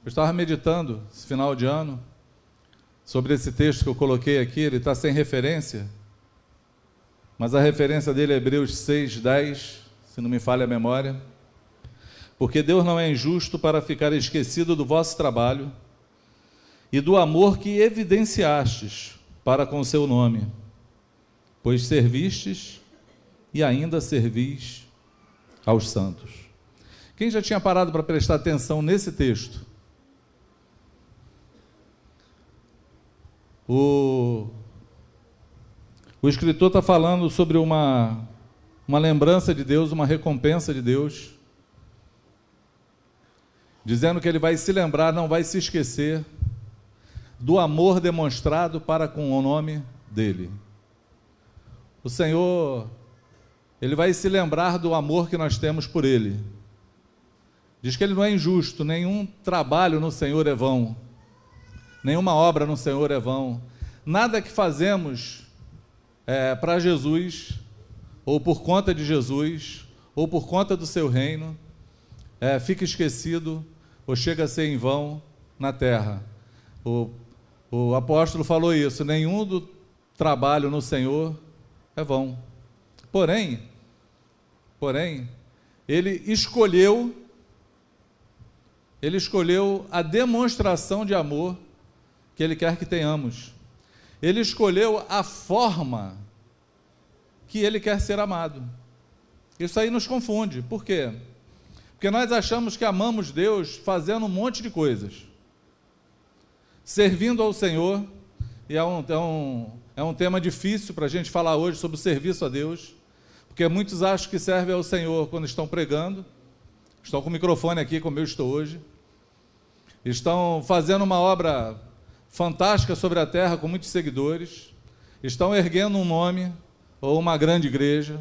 Eu estava meditando esse final de ano sobre esse texto que eu coloquei aqui. Ele está sem referência, mas a referência dele é Hebreus 6:10, se não me falha a memória. Porque Deus não é injusto para ficar esquecido do vosso trabalho e do amor que evidenciastes para com o seu nome, pois servistes e ainda servis aos santos. Quem já tinha parado para prestar atenção nesse texto? O escritor está falando sobre uma lembrança de Deus, uma recompensa de Deus, dizendo que ele vai se lembrar, não vai se esquecer do amor demonstrado para com o nome dele. O Senhor, ele vai se lembrar do amor que nós temos por ele. Diz que ele não é injusto, nenhum trabalho no Senhor é vão, nenhuma obra no Senhor é vão. Nada que fazemos para Jesus, ou por conta de Jesus, ou por conta do seu reino, fica esquecido ou chega a ser em vão na terra. O apóstolo falou isso: nenhum do trabalho no Senhor é vão. Porém, ele escolheu a demonstração de amor que ele quer que tenhamos. Ele escolheu a forma que ele quer ser amado. Isso aí nos confunde. Por quê? Porque nós achamos que amamos Deus fazendo um monte de coisas, servindo ao Senhor, e é um tema difícil para a gente falar hoje sobre o serviço a Deus, porque muitos acham que servem ao Senhor quando estão pregando, estão com o microfone aqui como eu estou hoje, estão fazendo uma obra fantástica sobre a terra com muitos seguidores, estão erguendo um nome ou uma grande igreja,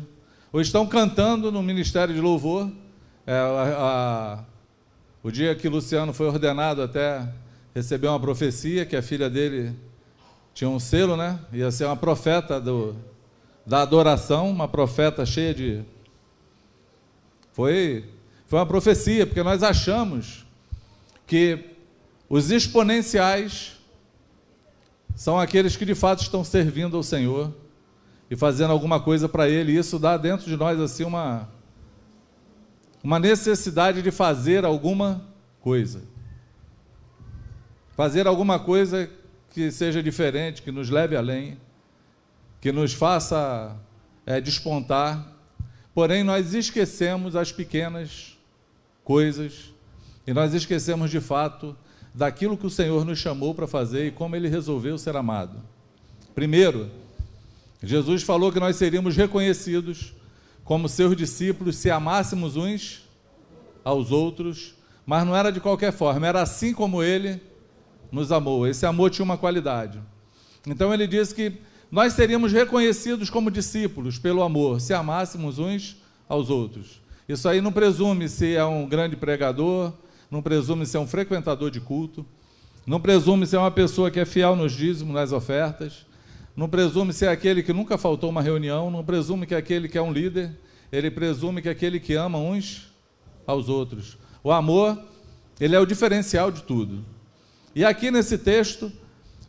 ou estão cantando no ministério de louvor. O dia que Luciano foi ordenado, até recebeu uma profecia que a filha dele tinha um selo, né? Ia ser uma profeta da adoração, uma profeta cheia de... Foi uma profecia, porque nós achamos que os exponenciais são aqueles que de fato estão servindo ao Senhor e fazendo alguma coisa para Ele, e isso dá dentro de nós assim uma necessidade de fazer alguma coisa. Fazer alguma coisa que seja diferente, que nos leve além, que nos faça despontar. Porém, nós esquecemos as pequenas coisas e nós esquecemos de fato daquilo que o Senhor nos chamou para fazer e como Ele resolveu ser amado. Primeiro, Jesus falou que nós seríamos reconhecidos como seus discípulos se amássemos uns aos outros, mas não era de qualquer forma, era assim como Ele nos amou. Esse amor tinha uma qualidade. Então ele diz que nós seríamos reconhecidos como discípulos pelo amor, se amássemos uns aos outros. Isso aí não presume se é um grande pregador, não presume se é um frequentador de culto, não presume se é uma pessoa que é fiel nos dízimos, nas ofertas, não presume se é aquele que nunca faltou uma reunião, não presume que é aquele que é um líder, ele presume que é aquele que ama uns aos outros. O amor, ele é o diferencial de tudo. E aqui nesse texto,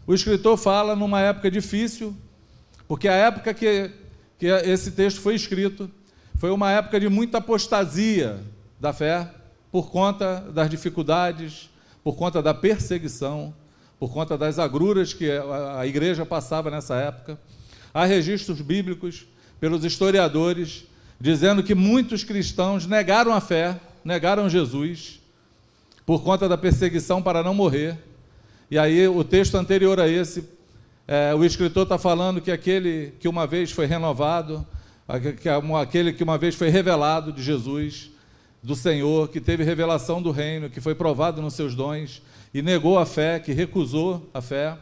o escritor fala numa época difícil, porque a época que esse texto foi escrito foi uma época de muita apostasia da fé, por conta das dificuldades, por conta da perseguição, por conta das agruras que a igreja passava nessa época. Há registros bíblicos, pelos historiadores, dizendo que muitos cristãos negaram a fé, negaram Jesus, por conta da perseguição para não morrer. E aí o texto anterior a esse, o escritor está falando que aquele que uma vez foi renovado, aquele que uma vez foi revelado de Jesus, do Senhor, que teve revelação do reino, que foi provado nos seus dons e negou a fé, que recusou a fé,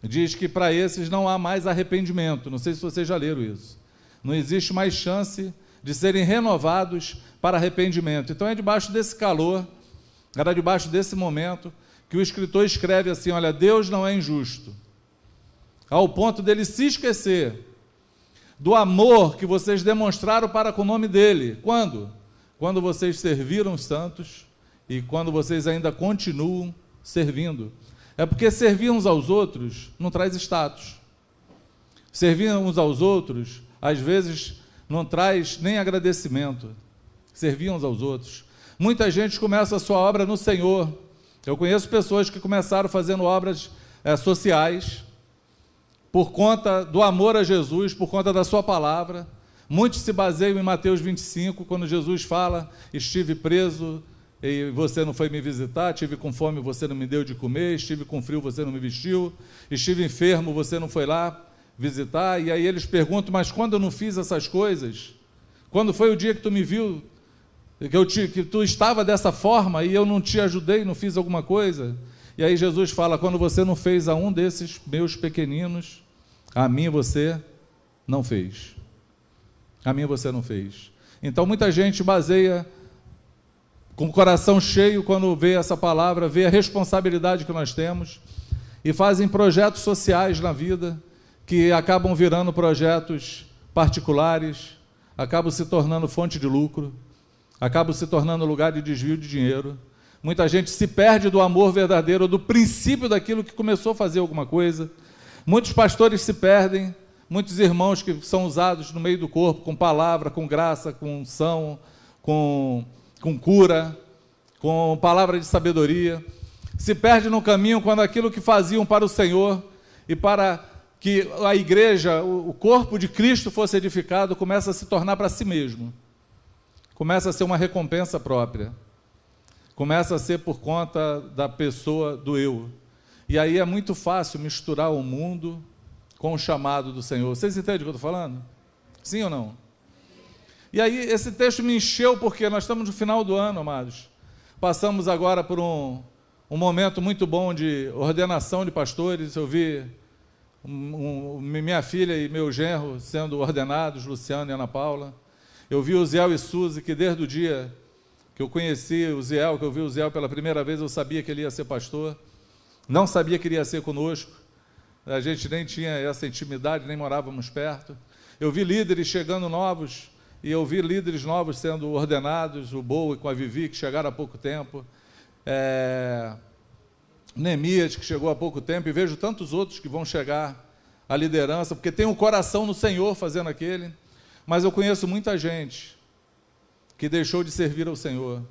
diz que para esses não há mais arrependimento. Não sei se vocês já leram isso. Não existe mais chance de serem renovados para arrependimento. Então é debaixo desse calor, era debaixo desse momento que o escritor escreve assim: olha, Deus não é injusto, ao ponto dele se esquecer do amor que vocês demonstraram para com o nome dele. Quando? Quando vocês serviram os santos e quando vocês ainda continuam servindo. É porque servir uns aos outros não traz status. Servir uns aos outros, às vezes, não traz nem agradecimento. Servir uns aos outros. Muita gente começa a sua obra no Senhor. Eu conheço pessoas que começaram fazendo obras sociais por conta do amor a Jesus, por conta da sua palavra. Muitos se baseiam em Mateus 25, quando Jesus fala: estive preso e você não foi me visitar, estive com fome, você não me deu de comer, estive com frio, você não me vestiu, estive enfermo, você não foi lá visitar. E aí eles perguntam: mas quando eu não fiz essas coisas? Quando foi o dia que tu me viu, que tu estava dessa forma e eu não te ajudei, não fiz alguma coisa? E aí Jesus fala: quando você não fez a um desses meus pequeninos, a mim você não fez. A mim você não fez. Então muita gente baseia com o coração cheio quando vê essa palavra, vê a responsabilidade que nós temos e fazem projetos sociais na vida que acabam virando projetos particulares, acabam se tornando fonte de lucro, acabam se tornando lugar de desvio de dinheiro. Muita gente se perde do amor verdadeiro, do princípio daquilo que começou a fazer alguma coisa. Muitos pastores se perdem, muitos irmãos que são usados no meio do corpo, com palavra, com graça, com unção, com cura, com palavra de sabedoria, se perde no caminho quando aquilo que faziam para o Senhor e para que a igreja, o corpo de Cristo fosse edificado, começa a se tornar para si mesmo, começa a ser uma recompensa própria, começa a ser por conta da pessoa, do eu. E aí é muito fácil misturar o mundo com o chamado do Senhor. Vocês entendem o que eu estou falando? Sim ou não? E aí esse texto me encheu porque nós estamos no final do ano, amados. Passamos agora por um momento muito bom de ordenação de pastores. Eu vi minha filha e meu genro sendo ordenados, Luciano e Ana Paula. Eu vi o Ziel e Suzy, que desde o dia que eu conheci o Ziel, que eu vi o Ziel pela primeira vez, eu sabia que ele ia ser pastor. Não sabia que ele ia ser conosco. A gente nem tinha essa intimidade, nem morávamos perto. Eu vi líderes chegando novos, e eu vi líderes novos sendo ordenados, o Boa com a Vivi, que chegaram há pouco tempo, Neemias, que chegou há pouco tempo, e vejo tantos outros que vão chegar à liderança, porque tem um coração no Senhor fazendo aquele. Mas eu conheço muita gente que deixou de servir ao Senhor,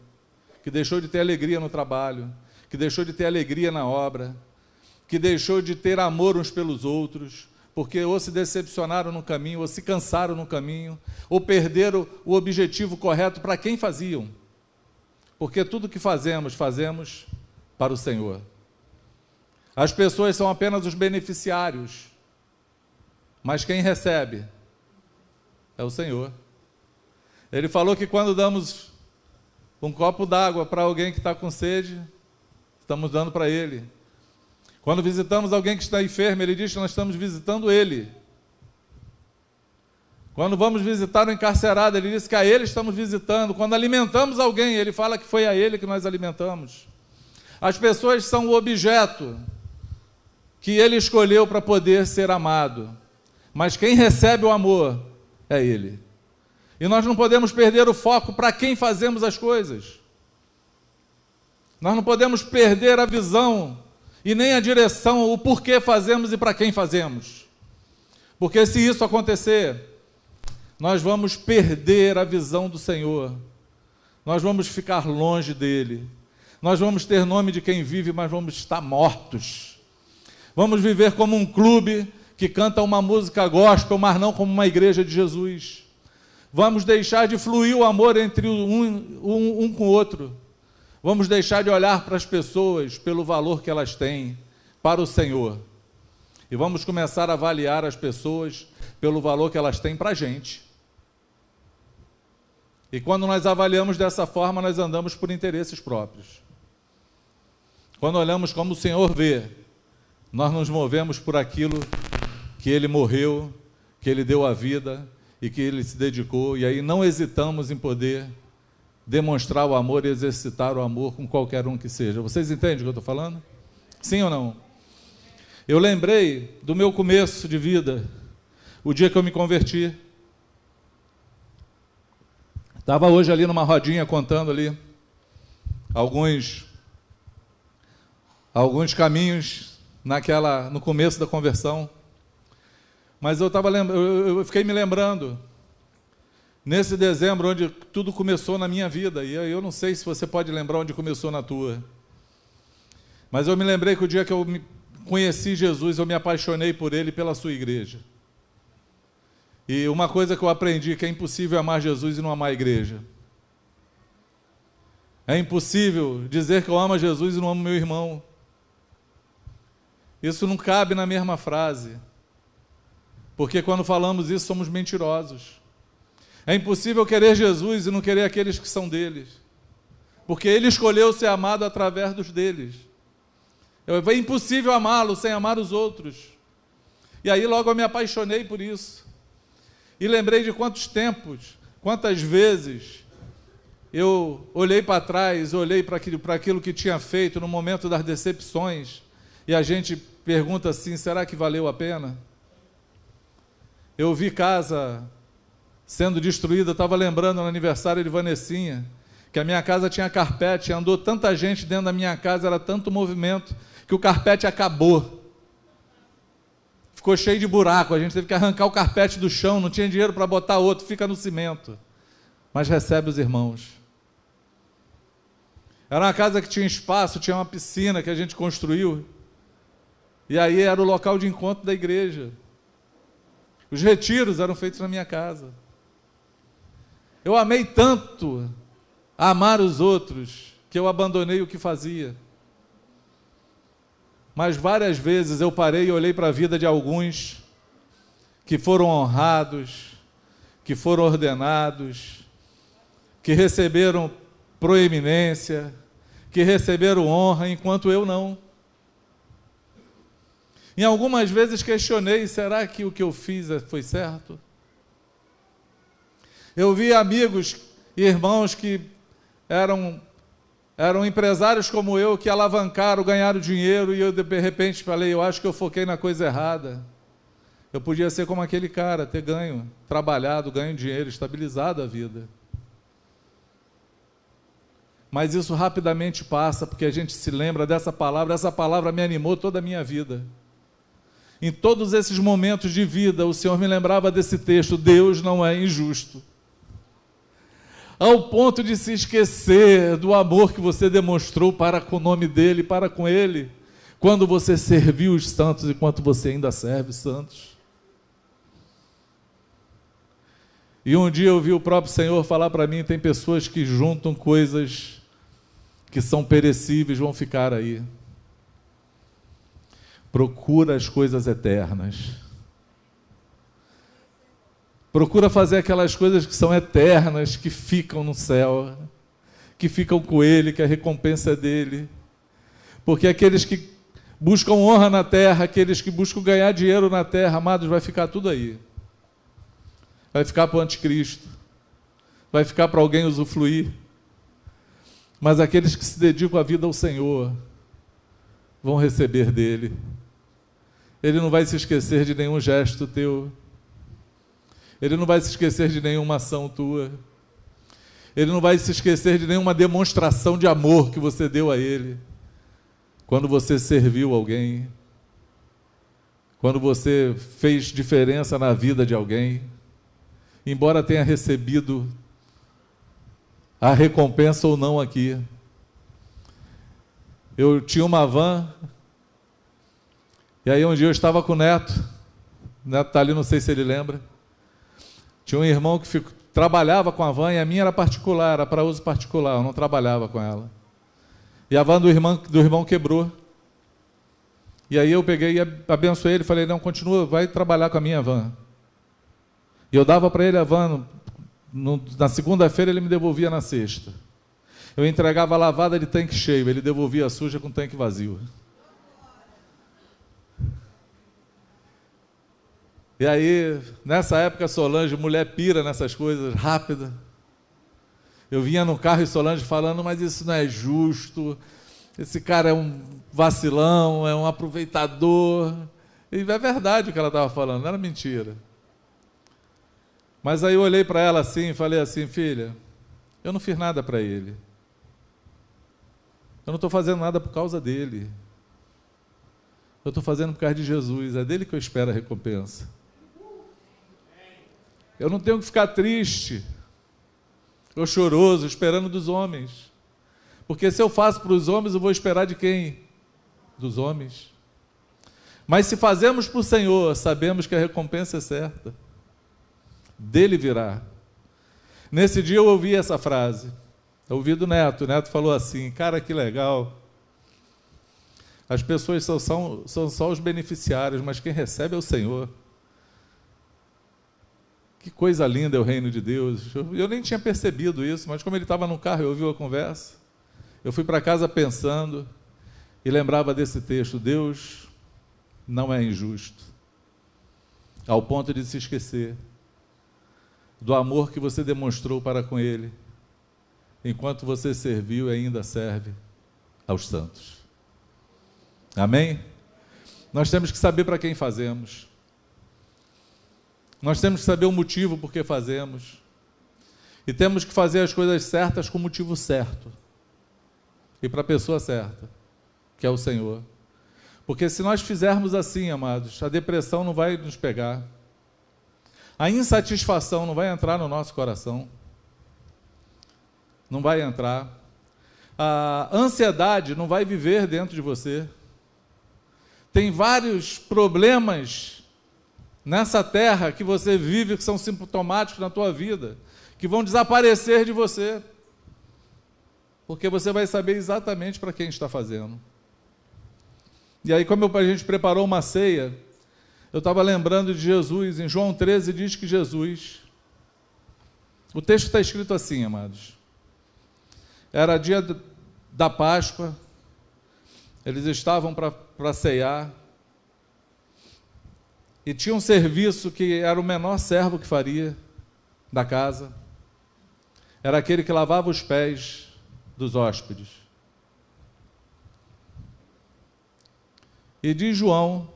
que deixou de ter alegria no trabalho, que deixou de ter alegria na obra, que deixou de ter amor uns pelos outros, porque ou se decepcionaram no caminho, ou se cansaram no caminho, ou perderam o objetivo correto para quem faziam. Porque tudo que fazemos, fazemos para o Senhor. As pessoas são apenas os beneficiários, mas quem recebe é o Senhor. Ele falou que quando damos um copo d'água para alguém que está com sede, estamos dando para ele. Quando visitamos alguém que está enfermo, ele diz que nós estamos visitando ele. Quando vamos visitar o encarcerado, ele diz que a ele estamos visitando. Quando alimentamos alguém, ele fala que foi a ele que nós alimentamos. As pessoas são o objeto que ele escolheu para poder ser amado. Mas quem recebe o amor é ele. E nós não podemos perder o foco para quem fazemos as coisas. Nós não podemos perder a visão e nem a direção, o porquê fazemos e para quem fazemos. Porque se isso acontecer, nós vamos perder a visão do Senhor, nós vamos ficar longe dele, nós vamos ter nome de quem vive, mas vamos estar mortos. Vamos viver como um clube que canta uma música gospel, mas não como uma igreja de Jesus. Vamos deixar de fluir o amor entre um com o outro. Vamos deixar de olhar para as pessoas pelo valor que elas têm para o Senhor. E vamos começar a avaliar as pessoas pelo valor que elas têm para a gente. E quando nós avaliamos dessa forma, nós andamos por interesses próprios. Quando olhamos como o Senhor vê, nós nos movemos por aquilo que Ele morreu, que Ele deu a vida e que Ele se dedicou, e aí não hesitamos em poder demonstrar o amor e exercitar o amor com qualquer um que seja. Vocês entendem o que eu estou falando? Sim ou não? Eu lembrei do meu começo de vida, o dia que eu me converti. Estava hoje ali numa rodinha contando ali alguns caminhos no começo da conversão, mas eu fiquei me lembrando, nesse dezembro, onde tudo começou na minha vida, e eu não sei se você pode lembrar onde começou na tua, mas eu me lembrei que o dia que eu conheci Jesus, eu me apaixonei por Ele e pela sua igreja. E uma coisa que eu aprendi, que é impossível amar Jesus e não amar a igreja. É impossível dizer que eu amo a Jesus e não amo meu irmão. Isso não cabe na mesma frase. Porque quando falamos isso, somos mentirosos. É impossível querer Jesus e não querer aqueles que são deles. Porque Ele escolheu ser amado através dos deles. É impossível amá-lo sem amar os outros. E aí logo eu me apaixonei por isso. E lembrei de quantos tempos, quantas vezes eu olhei para trás, olhei para aquilo que tinha feito no momento das decepções, e a gente pergunta assim, será que valeu a pena? Eu vi casa sendo destruída, estava lembrando no aniversário de Vanessinha, que a minha casa tinha carpete, andou tanta gente dentro da minha casa, era tanto movimento, que o carpete acabou. Ficou cheio de buraco, a gente teve que arrancar o carpete do chão, não tinha dinheiro para botar outro, fica no cimento. Mas recebe os irmãos. Era uma casa que tinha espaço, tinha uma piscina que a gente construiu, e aí era o local de encontro da igreja. Os retiros eram feitos na minha casa. Eu amei tanto amar os outros, que eu abandonei o que fazia. Mas várias vezes eu parei e olhei para a vida de alguns que foram honrados, que foram ordenados, que receberam proeminência, que receberam honra, enquanto eu não. Em algumas vezes questionei, será que o que eu fiz foi certo? Eu vi amigos e irmãos que eram empresários como eu, que alavancaram, ganharam dinheiro, e eu de repente falei, eu acho que eu foquei na coisa errada. Eu podia ser como aquele cara, ter ganho, trabalhado, ganho dinheiro, estabilizado a vida. Mas isso rapidamente passa, porque a gente se lembra dessa palavra, essa palavra me animou toda a minha vida. Em todos esses momentos de vida, o Senhor me lembrava desse texto, Deus não é injusto. Ao ponto de se esquecer do amor que você demonstrou para com o nome dEle, para com Ele, quando você serviu os santos, enquanto você ainda serve os santos. E um dia eu vi o próprio Senhor falar para mim, tem pessoas que juntam coisas que são perecíveis, vão ficar aí. Procura as coisas eternas. Procura fazer aquelas coisas que são eternas, que ficam no céu, que ficam com Ele, que a recompensa é dEle. Porque aqueles que buscam honra na terra, aqueles que buscam ganhar dinheiro na terra, amados, vai ficar tudo aí. Vai ficar para o anticristo. Vai ficar para alguém usufruir. Mas aqueles que se dedicam a vida ao Senhor vão receber dEle. Ele não vai se esquecer de nenhum gesto teu. Ele não vai se esquecer de nenhuma ação tua. Ele não vai se esquecer de nenhuma demonstração de amor que você deu a Ele. Quando você serviu alguém. Quando você fez diferença na vida de alguém. Embora tenha recebido a recompensa ou não aqui. Eu tinha uma van. E aí um dia eu estava com o Neto. O Neto está ali, não sei se ele lembra. Tinha um irmão que trabalhava com a van e a minha era particular, era para uso particular, eu não trabalhava com ela. E a van do irmão quebrou. E aí eu peguei e abençoei ele, falei, não, continua, vai trabalhar com a minha van. E eu dava para ele a van, na segunda-feira ele me devolvia na sexta. Eu entregava a lavada de tanque cheio, ele devolvia a suja com tanque vazio. E aí, nessa época, Solange, mulher pira nessas coisas, rápida. Eu vinha no carro e Solange falando, mas isso não é justo, esse cara é um vacilão, é um aproveitador. E é verdade o que ela estava falando, não era mentira. Mas aí eu olhei para ela assim e falei assim, filha, eu não fiz nada para ele. Eu não estou fazendo nada por causa dele. Eu estou fazendo por causa de Jesus. É dele que eu espero a recompensa. Eu não tenho que ficar triste ou choroso, esperando dos homens. Porque se eu faço para os homens, eu vou esperar de quem? Dos homens. Mas se fazemos para o Senhor, sabemos que a recompensa é certa. Dele virá. Nesse dia eu ouvi essa frase. Eu ouvi do Neto. O Neto falou assim: cara, que legal. As pessoas são só os beneficiários, mas quem recebe é o Senhor. Que coisa linda é o reino de Deus. Eu nem tinha percebido isso, mas como ele estava no carro e ouviu a conversa, eu fui para casa pensando e lembrava desse texto: Deus não é injusto, ao ponto de se esquecer do amor que você demonstrou para com Ele, enquanto você serviu e ainda serve aos santos. Amém? Nós temos que saber para quem fazemos. Nós temos que saber o motivo por que fazemos. E temos que fazer as coisas certas com o motivo certo. E para a pessoa certa, que é o Senhor. Porque se nós fizermos assim, amados, a depressão não vai nos pegar. A insatisfação não vai entrar no nosso coração. Não vai entrar. A ansiedade não vai viver dentro de você. Tem vários problemas nessa terra que você vive, que são sintomáticos na tua vida, que vão desaparecer de você, porque você vai saber exatamente para quem está fazendo. E aí, como a gente preparou uma ceia, eu estava lembrando de Jesus. Em João 13 diz que Jesus, o texto está escrito assim, amados, era dia da Páscoa, eles estavam para ceiar, e tinha um serviço que era o menor servo que faria da casa, era aquele que lavava os pés dos hóspedes. E diz João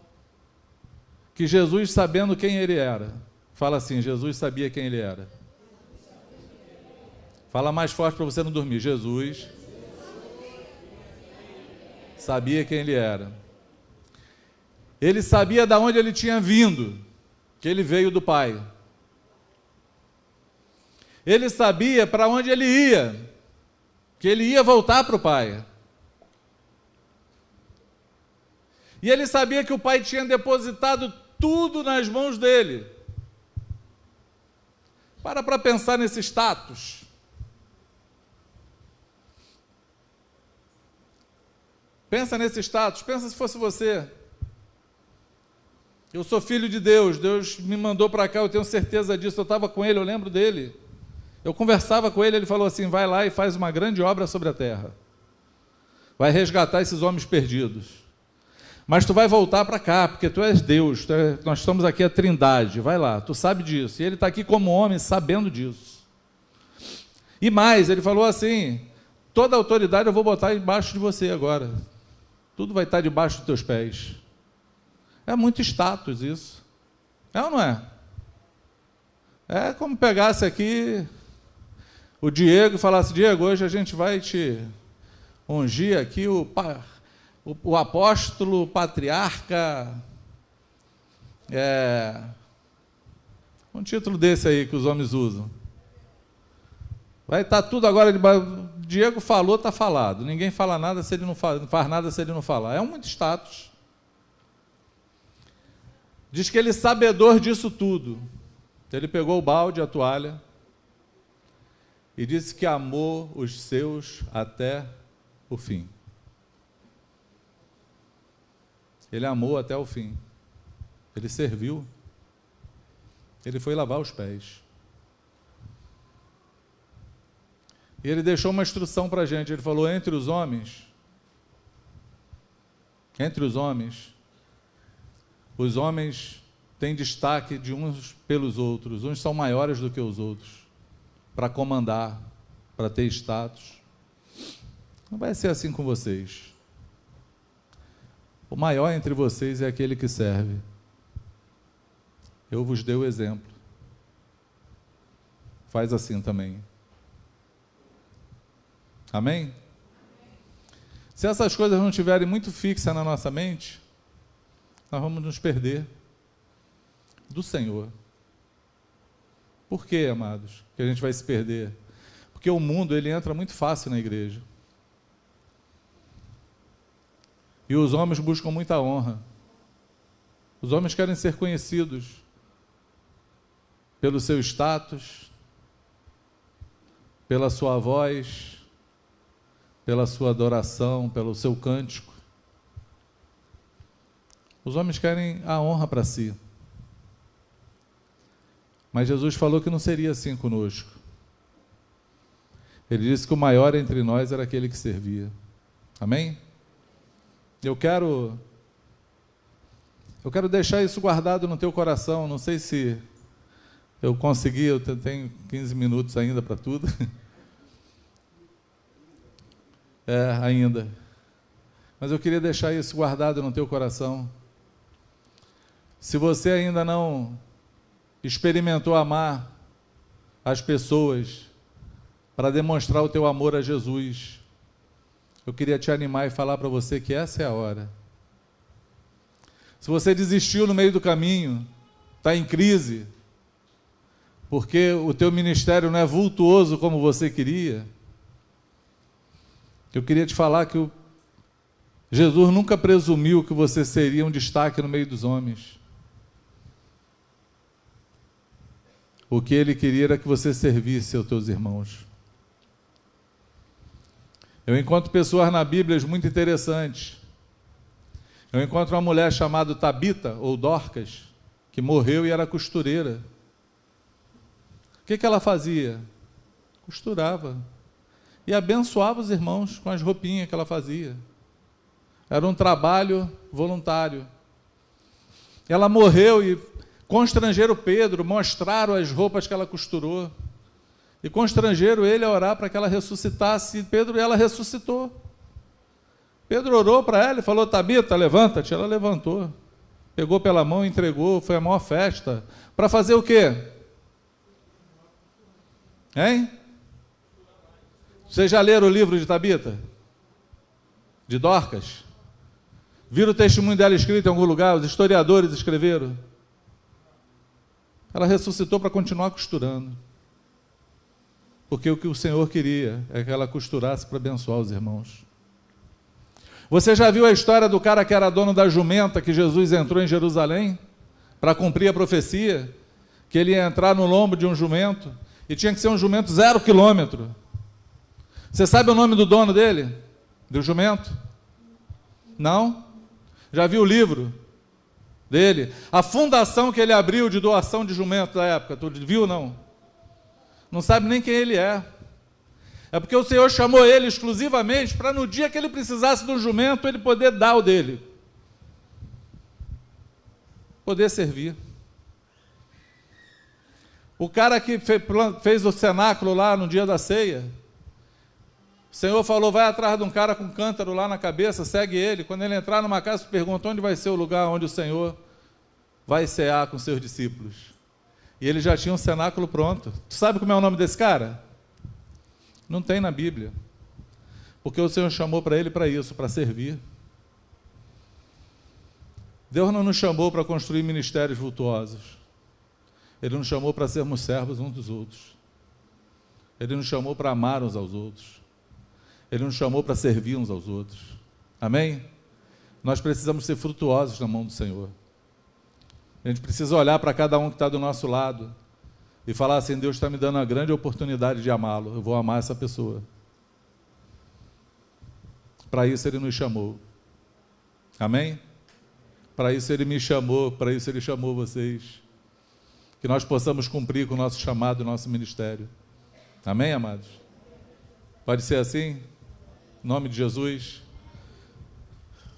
que Jesus, sabendo quem ele era, fala assim: Jesus sabia quem ele era. Fala mais forte para você não dormir. Jesus sabia quem ele era. Ele sabia de onde ele tinha vindo, que ele veio do Pai. Ele sabia para onde ele ia, que ele ia voltar para o Pai. E ele sabia que o Pai tinha depositado tudo nas mãos dele. Para pensar nesse status. Pensa nesse status, pensa se fosse você. Eu sou filho de Deus, Deus me mandou para cá, eu tenho certeza disso, eu estava com ele, eu lembro dele. Eu conversava com ele, ele falou assim: vai lá e faz uma grande obra sobre a terra. Vai resgatar esses homens perdidos. Mas tu vai voltar para cá, porque tu és Deus, nós estamos aqui a Trindade, vai lá, tu sabe disso. E ele está aqui como homem, sabendo disso. E mais, ele falou assim: toda a autoridade eu vou botar embaixo de você agora. Tudo vai estar debaixo dos teus pés. É muito status isso. É ou não é? É como pegasse aqui o Diego e falasse: Diego, hoje a gente vai te ungir aqui o apóstolo, o patriarca, um título desse aí que os homens usam. Vai estar tudo agora debaixo. Diego falou, está falado. Ninguém fala nada se ele não faz nada se ele não falar. É um muito status. Diz que ele é sabedor disso tudo. Ele pegou o balde, a toalha, e disse que amou os seus até o fim. Ele amou até o fim. Ele serviu. Ele foi lavar os pés. E ele deixou uma instrução para a gente. Ele falou: entre os homens, os homens têm destaque de uns pelos outros. Uns são maiores do que os outros, para comandar, para ter status. Não vai ser assim com vocês. O maior entre vocês é aquele que serve. Eu vos dei o exemplo. Faz assim também. Amém? Se essas coisas não estiverem muito fixas na nossa mente, nós vamos nos perder do Senhor. Por quê, amados, que a gente vai se perder? Porque o mundo, ele entra muito fácil na igreja. E os homens buscam muita honra. Os homens querem ser conhecidos pelo seu status, pela sua voz, pela sua adoração, pelo seu cântico. Os homens querem a honra para si. Mas Jesus falou que não seria assim conosco. Ele disse que o maior entre nós era aquele que servia. Amém? Eu quero deixar isso guardado no teu coração. Não sei se eu consegui, eu tenho 15 minutos ainda para tudo. Ainda. Mas eu queria deixar isso guardado no teu coração. Se você ainda não experimentou amar as pessoas para demonstrar o teu amor a Jesus, eu queria te animar e falar para você que essa é a hora. Se você desistiu no meio do caminho, está em crise, porque o teu ministério não é vultuoso como você queria, eu queria te falar que Jesus nunca presumiu que você seria um destaque no meio dos homens. O que ele queria era que você servisse aos teus irmãos. Eu encontro pessoas na Bíblia muito interessantes. Eu encontro uma mulher chamada Tabita, ou Dorcas, que morreu e era costureira. O que ela fazia? Costurava. E abençoava os irmãos com as roupinhas que ela fazia. Era um trabalho voluntário. Ela morreu e constrangeram Pedro, mostraram as roupas que ela costurou. E constrangeram ele a orar para que ela ressuscitasse. E ela ressuscitou. Pedro orou para ela e falou: Tabita, levanta-te. Ela levantou. Pegou pela mão e entregou. Foi a maior festa. Para fazer o quê? Hein? Vocês já leram o livro de Tabita? De Dorcas? Viram o testemunho dela escrito em algum lugar? Os historiadores escreveram. Ela ressuscitou para continuar costurando. Porque o que o Senhor queria é que ela costurasse para abençoar os irmãos. Você já viu a história do cara que era dono da jumenta, que Jesus entrou em Jerusalém para cumprir a profecia, que ele ia entrar no lombo de um jumento, e tinha que ser um jumento 0 quilômetro. Você sabe o nome do dono dele? Do jumento? Não? Já viu o livro dele? A fundação que ele abriu de doação de jumento da época, tu viu ou não? Não sabe nem quem ele é. É porque o Senhor chamou ele exclusivamente para no dia que ele precisasse do jumento, ele poder dar o dele. Poder servir. O cara que fez o cenáculo lá no dia da ceia, o Senhor falou: vai atrás de um cara com um cântaro lá na cabeça, segue ele. Quando ele entrar numa casa, pergunta onde vai ser o lugar onde o Senhor vai cear com seus discípulos. E ele já tinha um cenáculo pronto. Tu sabe como é o nome desse cara? Não tem na Bíblia. Porque o Senhor chamou para ele para isso, para servir. Deus não nos chamou para construir ministérios vultuosos. Ele nos chamou para sermos servos uns dos outros. Ele nos chamou para amar uns aos outros. Ele nos chamou para servir uns aos outros. Amém? Nós precisamos ser frutuosos na mão do Senhor. A gente precisa olhar para cada um que está do nosso lado e falar assim: Deus está me dando a grande oportunidade de amá-lo, eu vou amar essa pessoa. Para isso Ele nos chamou. Amém? Para isso Ele me chamou, para isso Ele chamou vocês. Que nós possamos cumprir com o nosso chamado, o nosso ministério. Amém, amados? Pode ser assim? Em nome de Jesus.